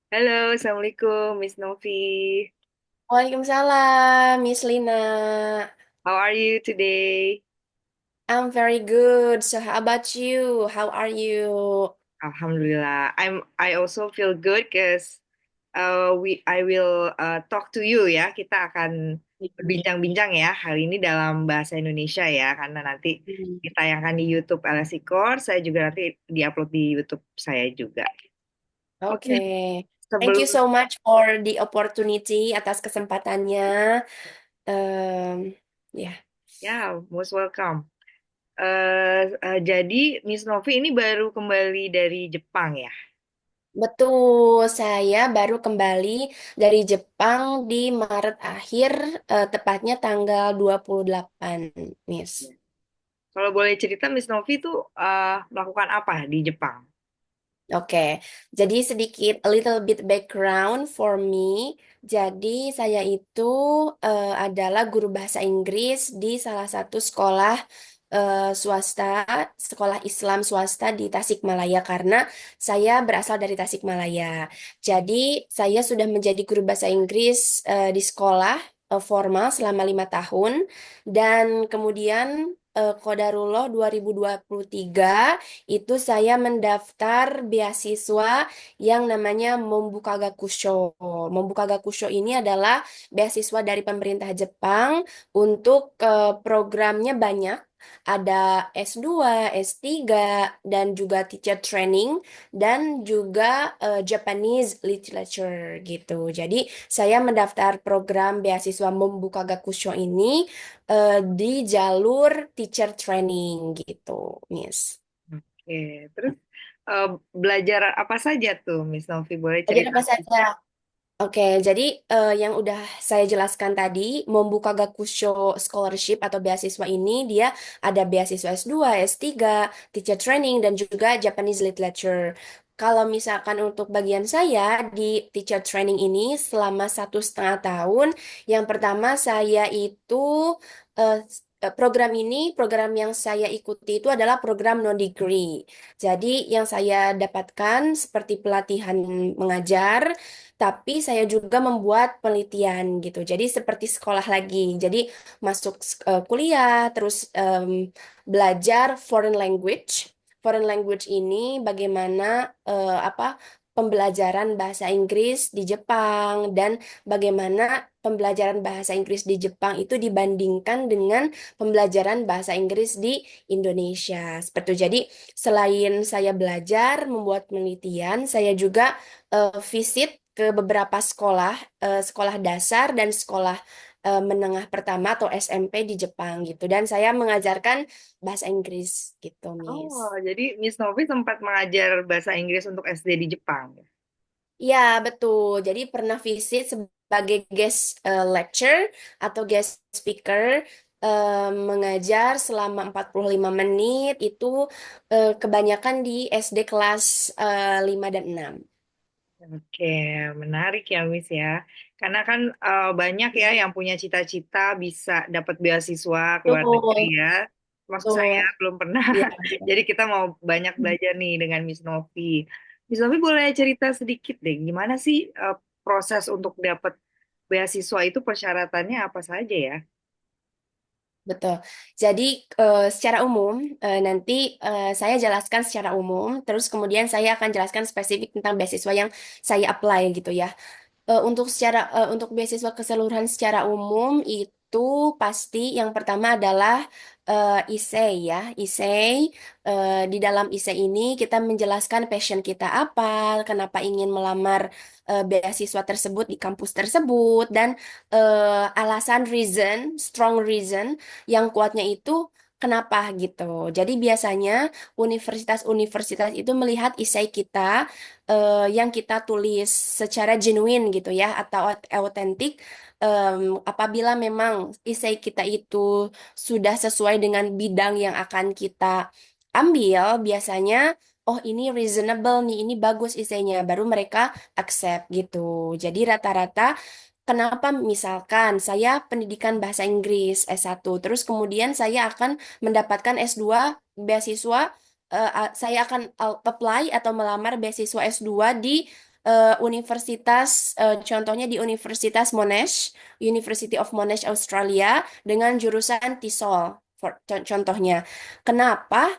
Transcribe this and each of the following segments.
Halo, Assalamualaikum, Miss Novi. Waalaikumsalam, Miss Lina. How are you today? I'm very good. So how about you? How are you? Alhamdulillah. I also feel good because I will talk to you ya. Kita akan berbincang-bincang ya hari ini dalam bahasa Indonesia ya, karena nanti ditayangkan di YouTube LSI Core, saya juga nanti diupload di YouTube saya juga. Oke, Okay. Thank you sebelum so much for the opportunity atas kesempatannya. Um, ya, ya, most welcome. Jadi Miss Novi ini baru kembali dari Jepang ya. betul. Saya baru kembali dari Jepang di Maret akhir, tepatnya tanggal 28, Miss. Kalau boleh cerita, Miss Novi itu melakukan apa di Jepang? Oke, jadi sedikit a little bit background for me. Jadi saya itu adalah guru bahasa Inggris di salah satu sekolah swasta, sekolah Islam swasta di Tasikmalaya karena saya berasal dari Tasikmalaya. Jadi saya sudah menjadi guru bahasa Inggris di sekolah formal selama 5 tahun dan kemudian Qadarullah 2023 itu saya mendaftar beasiswa yang namanya Mombuka Gakusho. Mombuka Gakusho ini adalah beasiswa dari pemerintah Jepang untuk programnya banyak. Ada S2, S3, dan juga teacher training, dan juga Japanese literature gitu. Jadi saya mendaftar program beasiswa Mombuka Gakusho ini di jalur teacher training gitu, Miss. Oke, terus eh, belajar apa saja tuh, Miss Novi? Boleh Belajar cerita? apa saja? Oke, jadi yang udah saya jelaskan tadi, membuka Gakusho Scholarship atau beasiswa ini, dia ada beasiswa S2, S3, teacher training, dan juga Japanese literature. Kalau misalkan untuk bagian saya di teacher training ini selama 1,5 tahun, yang pertama saya itu eh, program ini, program yang saya ikuti itu adalah program non-degree. Jadi yang saya dapatkan seperti pelatihan mengajar, tapi saya juga membuat penelitian gitu. Jadi seperti sekolah lagi. Jadi masuk kuliah, terus belajar foreign language. Foreign language ini bagaimana apa pembelajaran bahasa Inggris di Jepang dan bagaimana pembelajaran bahasa Inggris di Jepang itu dibandingkan dengan pembelajaran bahasa Inggris di Indonesia. Seperti itu. Jadi selain saya belajar membuat penelitian, saya juga visit ke beberapa sekolah, sekolah dasar dan sekolah menengah pertama atau SMP di Jepang gitu. Dan saya mengajarkan bahasa Inggris gitu, Miss. Oh, jadi Miss Novi sempat mengajar bahasa Inggris untuk SD di Jepang. Ya, betul. Jadi pernah visit sebagai guest lecture atau guest speaker mengajar selama 45 menit itu kebanyakan di SD kelas 5 dan 6. Oke, menarik ya, Miss ya. Karena kan banyak ya yang punya cita-cita bisa dapat beasiswa ke luar negeri Betul, ya. Maksud saya betul. belum pernah. Iya. Jadi kita mau banyak belajar nih dengan Miss Novi. Miss Novi boleh cerita sedikit deh, gimana sih proses untuk dapat beasiswa itu persyaratannya apa saja ya? Betul. Jadi secara umum nanti saya jelaskan secara umum, terus kemudian saya akan jelaskan spesifik tentang beasiswa yang saya apply gitu ya. Untuk beasiswa keseluruhan secara umum itu pasti yang pertama adalah essay ya. Essay di dalam essay ini kita menjelaskan passion kita apa, kenapa ingin melamar beasiswa tersebut di kampus tersebut dan alasan strong reason yang kuatnya itu kenapa gitu. Jadi biasanya universitas-universitas itu melihat essay kita yang kita tulis secara genuine gitu ya atau autentik. Apabila memang essay kita itu sudah sesuai dengan bidang yang akan kita ambil, biasanya oh ini reasonable nih, ini bagus essaynya, baru mereka accept gitu. Jadi rata-rata kenapa misalkan saya pendidikan bahasa Inggris S1, terus kemudian saya akan mendapatkan S2 beasiswa, saya akan apply atau melamar beasiswa S2 di universitas, contohnya di Universitas Monash, University of Monash Australia, dengan jurusan TESOL, contohnya. Kenapa?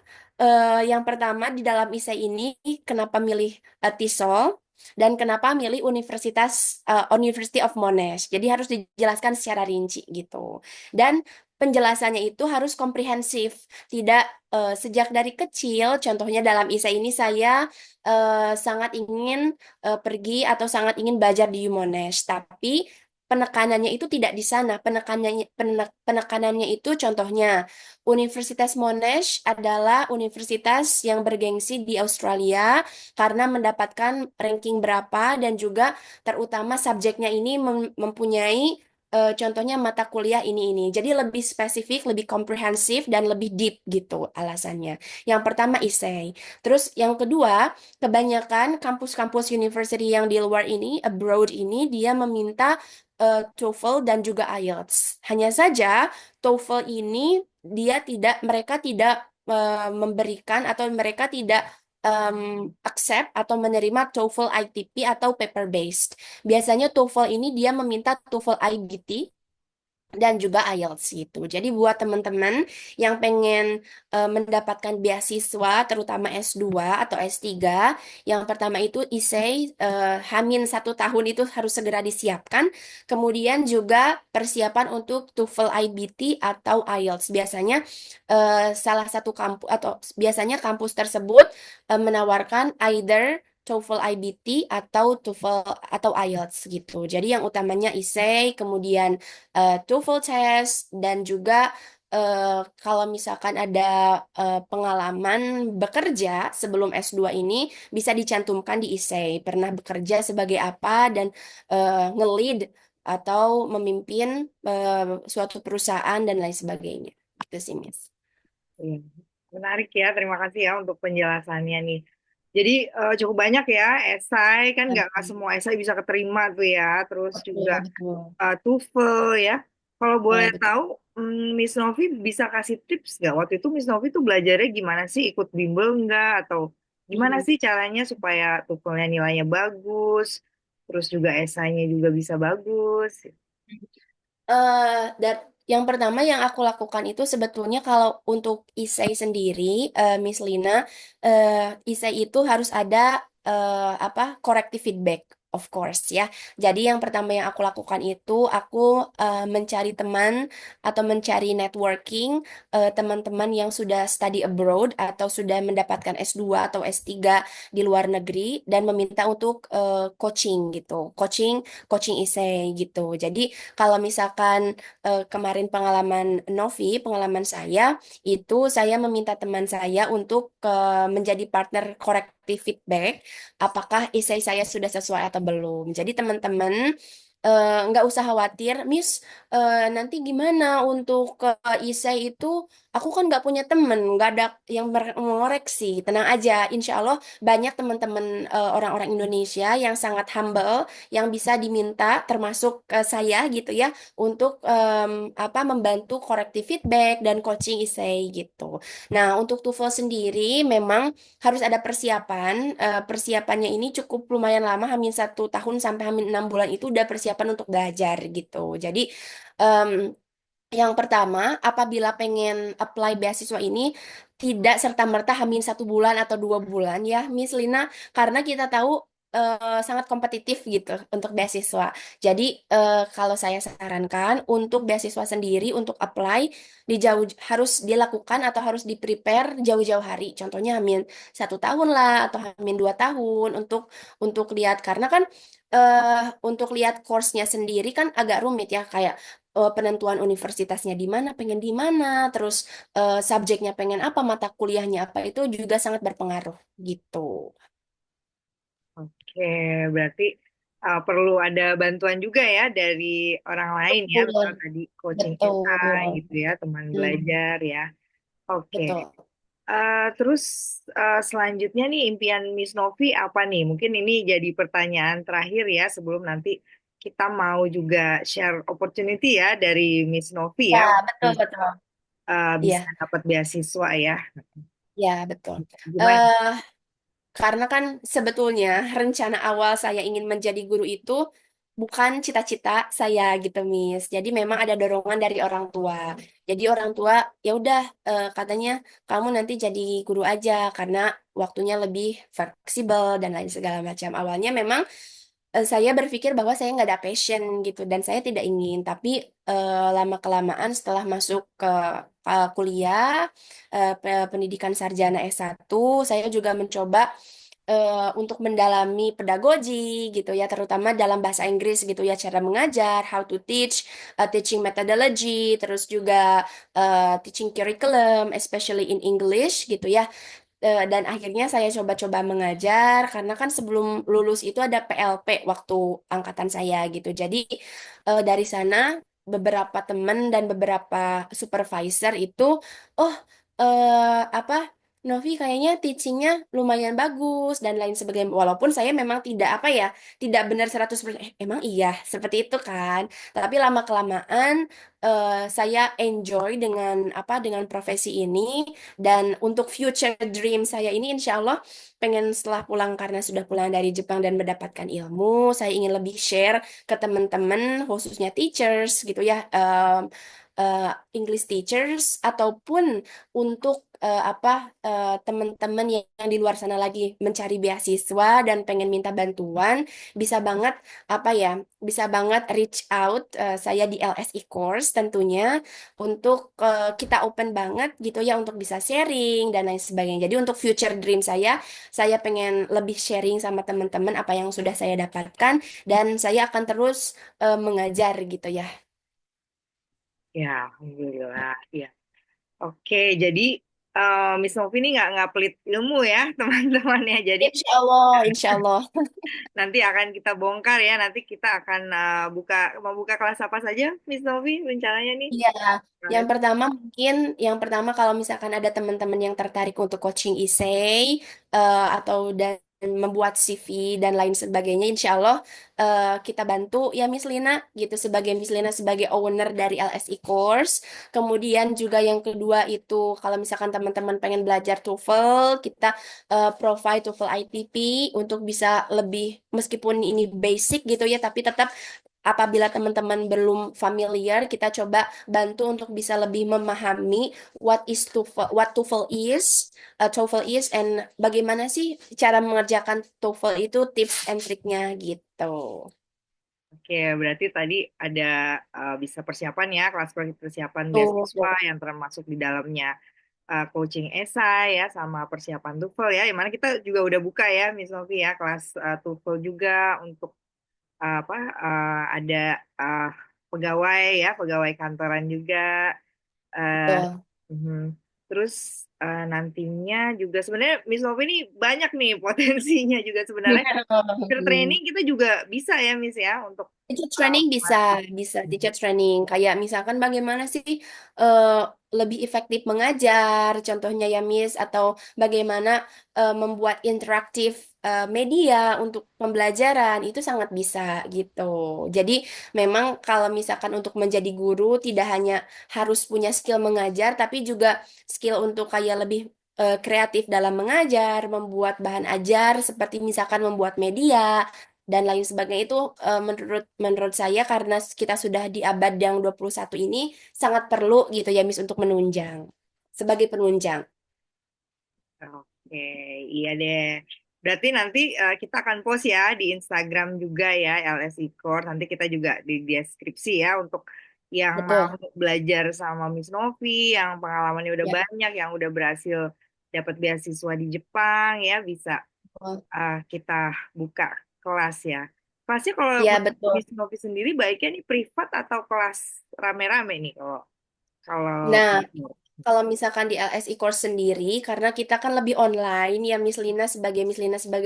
Yang pertama di dalam ISEI ini, kenapa milih TESOL? Dan kenapa milih University of Monash? Jadi harus dijelaskan secara rinci gitu. Dan penjelasannya itu harus komprehensif, tidak sejak dari kecil. Contohnya dalam ISA ini saya sangat ingin pergi atau sangat ingin belajar di Monash, tapi penekanannya itu tidak di sana. Penekanannya itu contohnya Universitas Monash adalah universitas yang bergengsi di Australia karena mendapatkan ranking berapa dan juga terutama subjeknya ini mempunyai contohnya mata kuliah ini. Jadi lebih spesifik, lebih komprehensif dan lebih deep gitu alasannya. Yang pertama essay. Terus yang kedua, kebanyakan kampus-kampus university yang di luar ini, abroad ini, dia meminta TOEFL dan juga IELTS. Hanya saja TOEFL ini mereka tidak memberikan atau mereka tidak accept atau menerima TOEFL ITP atau paper based. Biasanya TOEFL ini dia meminta TOEFL IBT dan juga IELTS gitu. Jadi buat teman-teman yang pengen mendapatkan beasiswa terutama S2 atau S3, yang pertama itu ISEI Hamin 1 tahun itu harus segera disiapkan. Kemudian juga persiapan untuk TOEFL IBT atau IELTS. Biasanya salah satu kampus atau biasanya kampus tersebut menawarkan either TOEFL IBT atau TOEFL atau IELTS gitu. Jadi yang utamanya ISEI, kemudian TOEFL test dan juga kalau misalkan ada pengalaman bekerja sebelum S2 ini bisa dicantumkan di ISEI. Pernah bekerja sebagai apa dan nge-lead atau memimpin suatu perusahaan dan lain sebagainya. Itu sih, Miss. Iya. Menarik ya, terima kasih ya untuk penjelasannya nih. Jadi cukup banyak ya esai, kan nggak Oke, semua esai bisa keterima tuh ya. Terus juga betul. TOEFL ya. Kalau boleh Ya, betul. tahu, Miss Novi bisa kasih tips nggak? Waktu itu Miss Novi tuh belajarnya gimana sih? Ikut bimbel nggak? Atau gimana Mhm. sih caranya supaya TOEFL-nya nilainya bagus, terus juga esainya juga bisa bagus? Dan yang pertama yang aku lakukan itu sebetulnya kalau untuk isai sendiri, Miss Lina, isai itu harus ada apa corrective feedback, of course ya. Jadi yang pertama yang aku lakukan itu aku mencari teman atau mencari networking teman-teman yang sudah study abroad atau sudah mendapatkan S2 atau S3 di luar negeri dan meminta untuk coaching gitu, coaching isai gitu. Jadi kalau misalkan kemarin pengalaman saya itu saya meminta teman saya untuk menjadi partner corrective feedback, apakah essay saya sudah sesuai atau belum. Jadi teman-teman nggak usah khawatir, Miss. Nanti gimana untuk essay itu? Aku kan nggak punya temen, nggak ada yang mengoreksi. Tenang aja, insya Allah banyak teman-teman orang-orang Indonesia yang sangat humble, yang bisa diminta, termasuk saya gitu ya untuk apa membantu corrective feedback dan coaching essay gitu. Nah, untuk TOEFL sendiri memang harus ada persiapan. Persiapannya ini cukup lumayan lama, hamin 1 tahun sampai hamin 6 bulan itu udah persiapan untuk belajar gitu. Jadi em, yang pertama, apabila pengen apply beasiswa ini, tidak serta-merta hamin 1 bulan atau 2 bulan ya, Miss Lina, karena kita tahu sangat kompetitif gitu untuk beasiswa. Jadi kalau saya sarankan untuk beasiswa sendiri untuk apply harus dilakukan atau harus di-prepare jauh-jauh hari. Contohnya hamin 1 tahun lah atau hamin 2 tahun untuk lihat karena kan untuk lihat course-nya sendiri kan agak rumit ya kayak penentuan universitasnya di mana, terus subjeknya pengen apa, mata kuliahnya apa itu juga sangat berpengaruh gitu. Oke, berarti perlu ada bantuan juga ya dari orang lain ya, Betul, misal tadi coaching esai betul. gitu ya, teman Hmm, belajar ya. Oke, betul. terus selanjutnya nih impian Miss Novi apa nih? Mungkin ini jadi pertanyaan terakhir ya sebelum nanti kita mau juga share opportunity ya dari Miss Novi ya, Ya, betul, betul. bisa Iya, dapat beasiswa ya. ya, betul. Gimana? Eh Karena kan sebetulnya rencana awal saya ingin menjadi guru itu bukan cita-cita saya gitu, Miss. Jadi memang ada dorongan dari orang tua. Jadi orang tua ya udah katanya kamu nanti jadi guru aja karena waktunya lebih fleksibel dan lain segala macam. Awalnya memang saya berpikir bahwa saya nggak ada passion gitu dan saya tidak ingin. Tapi lama-kelamaan setelah masuk ke kuliah pendidikan sarjana S1, saya juga mencoba untuk mendalami pedagogi gitu ya, terutama dalam bahasa Inggris gitu ya, cara mengajar, how to teach, teaching methodology, terus juga teaching curriculum, especially in English gitu ya. Dan akhirnya saya coba-coba mengajar karena kan sebelum lulus itu ada PLP waktu angkatan saya gitu. Jadi dari sana beberapa teman dan beberapa supervisor itu, oh apa Novi kayaknya teachingnya lumayan bagus dan lain sebagainya. Walaupun saya memang tidak apa ya, tidak benar 100%. Emang iya seperti itu kan. Tapi lama-kelamaan saya enjoy dengan apa dengan profesi ini dan untuk future dream saya ini insya Allah pengen setelah pulang karena sudah pulang dari Jepang dan mendapatkan ilmu, saya ingin lebih share ke teman-teman khususnya teachers gitu ya, English teachers ataupun untuk teman-teman yang di luar sana lagi mencari beasiswa dan pengen minta bantuan, bisa banget apa ya, bisa banget reach out saya di LSE course tentunya untuk kita open banget gitu ya untuk bisa sharing dan lain sebagainya. Jadi untuk future dream saya pengen lebih sharing sama teman-teman apa yang sudah saya dapatkan dan saya akan terus mengajar gitu ya. Ya, alhamdulillah. Ya. Oke, jadi Miss Novi ini nggak pelit ilmu ya, teman-temannya. Jadi Insya Allah, insya Allah. nanti akan kita bongkar ya. Nanti kita akan mau buka kelas apa saja, Miss Novi rencananya nih. Iya, yang pertama mungkin, yang pertama kalau misalkan ada teman-teman yang tertarik untuk coaching essay atau dan membuat CV dan lain sebagainya, insya Allah kita bantu ya Miss Lina gitu sebagai Miss Lina sebagai owner dari LSE Course. Kemudian juga yang kedua itu kalau misalkan teman-teman pengen belajar TOEFL, kita provide TOEFL ITP untuk bisa lebih meskipun ini basic gitu ya, tapi tetap apabila teman-teman belum familiar, kita coba bantu untuk bisa lebih memahami what TOEFL is, and bagaimana sih cara mengerjakan TOEFL itu, tips and triknya gitu. Oke, berarti tadi ada bisa persiapan ya, kelas persiapan beasiswa Tuh, yang termasuk di dalamnya coaching esai ya, sama persiapan TOEFL ya. Yang mana kita juga udah buka ya, Miss Novi ya, kelas TOEFL juga untuk apa ada uh, pegawai ya, pegawai kantoran juga. eh, betul. mhm. Terus nantinya juga sebenarnya Miss Novi ini banyak nih potensinya juga sebenarnya. Teacher training kita juga bisa ya, Miss ya, untuk Teacher uh, training bisa teacher training. Kayak misalkan bagaimana sih eh, lebih efektif mengajar, contohnya ya Miss, atau bagaimana membuat interaktif media untuk pembelajaran itu sangat bisa gitu. Jadi memang kalau misalkan untuk menjadi guru tidak hanya harus punya skill mengajar, tapi juga skill untuk kayak lebih kreatif dalam mengajar, membuat bahan ajar seperti misalkan membuat media dan lain sebagainya itu menurut menurut saya karena kita sudah di abad yang 21 ini sangat perlu gitu ya Miss untuk menunjang sebagai penunjang. Oke, iya deh. Berarti nanti kita akan post ya di Instagram juga ya, LSI Core. Nanti kita juga di deskripsi ya untuk yang mau Betul. belajar sama Miss Novi, yang pengalamannya udah Ya, banyak, yang udah berhasil dapat beasiswa di Jepang ya, bisa betul. kita buka kelas ya. Kelasnya kalau Ya, menurut betul. Miss Novi sendiri baiknya nih privat atau kelas rame-rame nih kalau kalau Nah, kalau misalkan di LSI Course sendiri, karena kita kan lebih online ya Miss Lina sebagai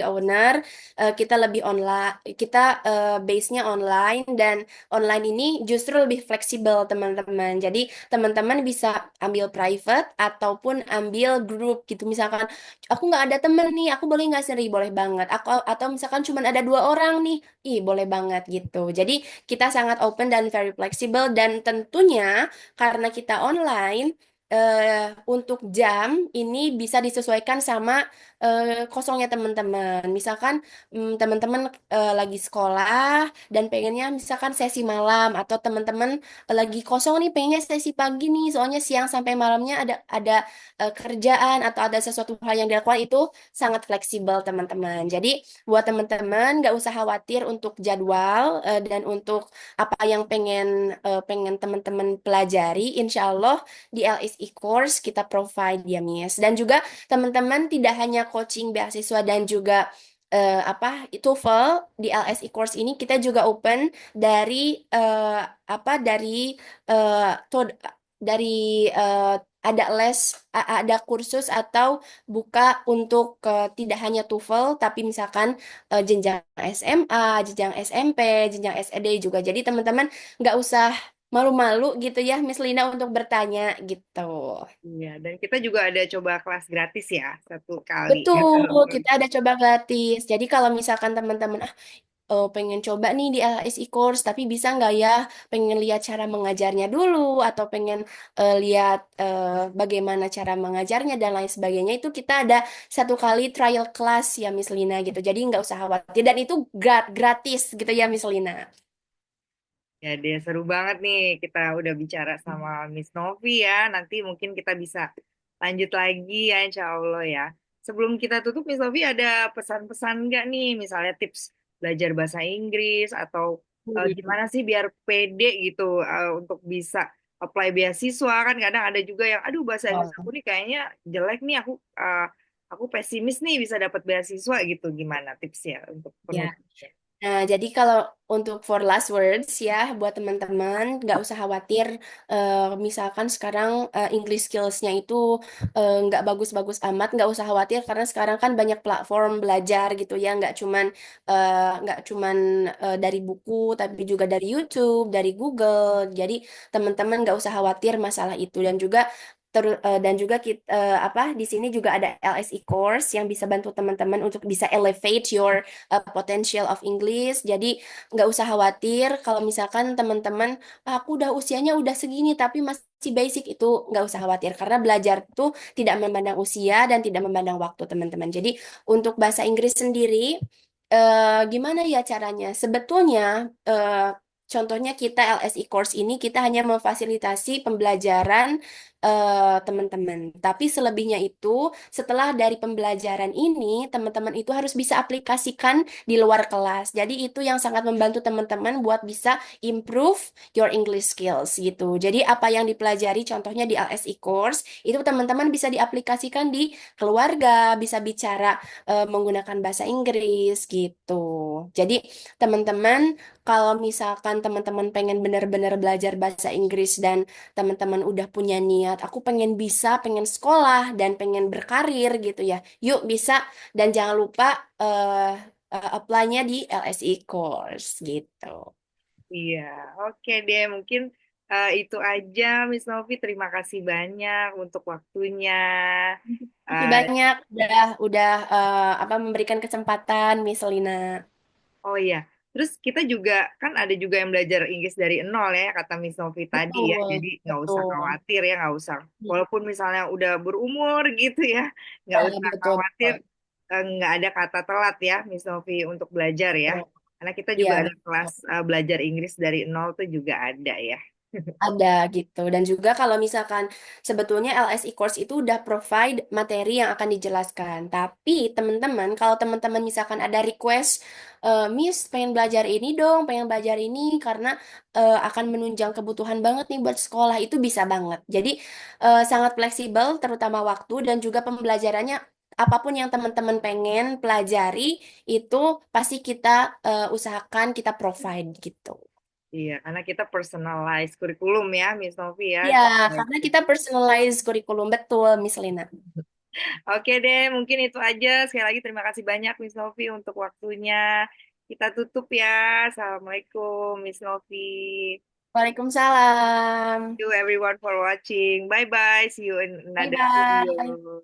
owner, kita lebih online, kita base-nya online dan online ini justru lebih fleksibel teman-teman. Jadi teman-teman bisa ambil private ataupun ambil grup gitu. Misalkan aku nggak ada temen nih, aku boleh nggak sendiri? Boleh banget. Aku atau misalkan cuma ada 2 orang nih, ih boleh banget gitu. Jadi kita sangat open dan very flexible dan tentunya karena kita online, untuk jam ini bisa disesuaikan sama kosongnya teman-teman. Misalkan teman-teman lagi sekolah dan pengennya misalkan sesi malam atau teman-teman lagi kosong nih pengennya sesi pagi nih soalnya siang sampai malamnya ada kerjaan atau ada sesuatu hal yang dilakukan itu sangat fleksibel teman-teman. Jadi buat teman-teman nggak usah khawatir untuk jadwal dan untuk apa yang pengen teman-teman pelajari, insya Allah di LSE course kita provide ya Miss. Dan juga teman-teman tidak hanya coaching beasiswa dan juga apa itu TOEFL di LSE course ini kita juga open dari dari eh, to- dari eh, ada les ada kursus atau buka untuk tidak hanya TOEFL tapi misalkan jenjang SMA, jenjang SMP, jenjang SD juga. Jadi teman-teman nggak usah malu-malu gitu ya Miss Lina untuk bertanya gitu. Iya, dan kita juga ada coba kelas gratis ya, satu kali ya. Betul, kita ada coba gratis. Jadi kalau misalkan teman-teman pengen coba nih di LSI course, tapi bisa nggak ya pengen lihat cara mengajarnya dulu atau pengen lihat bagaimana cara mengajarnya dan lain sebagainya itu kita ada satu kali trial class ya Miss Lina gitu. Jadi nggak usah khawatir dan itu gratis gitu ya Miss Lina. Ya deh, seru banget nih. Kita udah bicara sama Miss Novi ya. Nanti mungkin kita bisa lanjut lagi ya, insya Allah ya. Sebelum kita tutup, Miss Novi ada pesan-pesan nggak nih? Misalnya tips belajar bahasa Inggris atau Hmm. gimana sih biar pede gitu untuk bisa apply beasiswa kan kadang ada juga yang aduh bahasa Inggris aku Oh. nih kayaknya jelek nih aku pesimis nih bisa dapat beasiswa gitu gimana tipsnya untuk Ya. penutupnya. Nah, jadi kalau untuk for last words ya, buat teman-teman nggak usah khawatir. Misalkan sekarang English skills-nya itu nggak bagus-bagus amat, nggak usah khawatir karena sekarang kan banyak platform belajar gitu ya, nggak cuman dari buku, tapi juga dari YouTube, dari Google. Jadi teman-teman nggak usah khawatir masalah itu dan juga kita di sini juga ada LSE course yang bisa bantu teman-teman untuk bisa elevate your potential of English. Jadi nggak usah khawatir kalau misalkan teman-teman, "Ah, aku udah usianya udah segini tapi masih basic itu nggak usah khawatir karena belajar tuh tidak memandang usia dan tidak memandang waktu teman-teman. Jadi untuk bahasa Inggris sendiri gimana ya caranya? Sebetulnya contohnya kita LSE course ini kita hanya memfasilitasi pembelajaran teman-teman. Tapi selebihnya itu setelah dari pembelajaran ini teman-teman itu harus bisa aplikasikan di luar kelas. Jadi itu yang sangat membantu teman-teman buat bisa improve your English skills gitu. Jadi apa yang dipelajari contohnya di LSE course itu teman-teman bisa diaplikasikan di keluarga, bisa bicara menggunakan bahasa Inggris gitu. Jadi teman-teman kalau misalkan teman-teman pengen benar-benar belajar bahasa Inggris dan teman-teman udah punya niat, aku pengen bisa, pengen sekolah dan pengen berkarir gitu ya. Yuk bisa dan jangan lupa apply-nya di LSE course gitu. Iya, oke deh. Mungkin itu aja, Miss Novi. Terima kasih banyak untuk waktunya. Terima kasih Eh, banyak udah memberikan kesempatan Miss Lina. oh iya, terus kita juga kan ada juga yang belajar Inggris dari nol ya, kata Miss Novi tadi ya. Betul, Jadi nggak usah betul. khawatir ya, nggak usah. Walaupun misalnya udah berumur gitu ya, nggak Ya, usah betul, khawatir. betul. Nggak ada kata telat ya, Miss Novi untuk belajar ya. Betul. Karena kita Iya, juga ada kelas betul. belajar Inggris dari nol tuh juga ada ya. Ada gitu. Dan juga kalau misalkan sebetulnya LSE course itu udah provide materi yang akan dijelaskan. Tapi teman-teman, kalau teman-teman misalkan ada request, Miss pengen belajar ini dong, pengen belajar ini karena akan menunjang kebutuhan banget nih buat sekolah, itu bisa banget. Jadi sangat fleksibel, terutama waktu dan juga pembelajarannya. Apapun yang teman-teman pengen pelajari, itu pasti kita usahakan kita provide gitu. Iya, karena kita personalize kurikulum ya, Miss Novi ya. Ya, karena kita personalize kurikulum betul, Miss Lina. Oke deh, mungkin itu aja. Sekali lagi terima kasih banyak Miss Novi untuk waktunya. Kita tutup ya. Assalamualaikum Miss Novi. Waalaikumsalam. Thank you everyone for watching. Bye bye. See you in Bye another bye. video.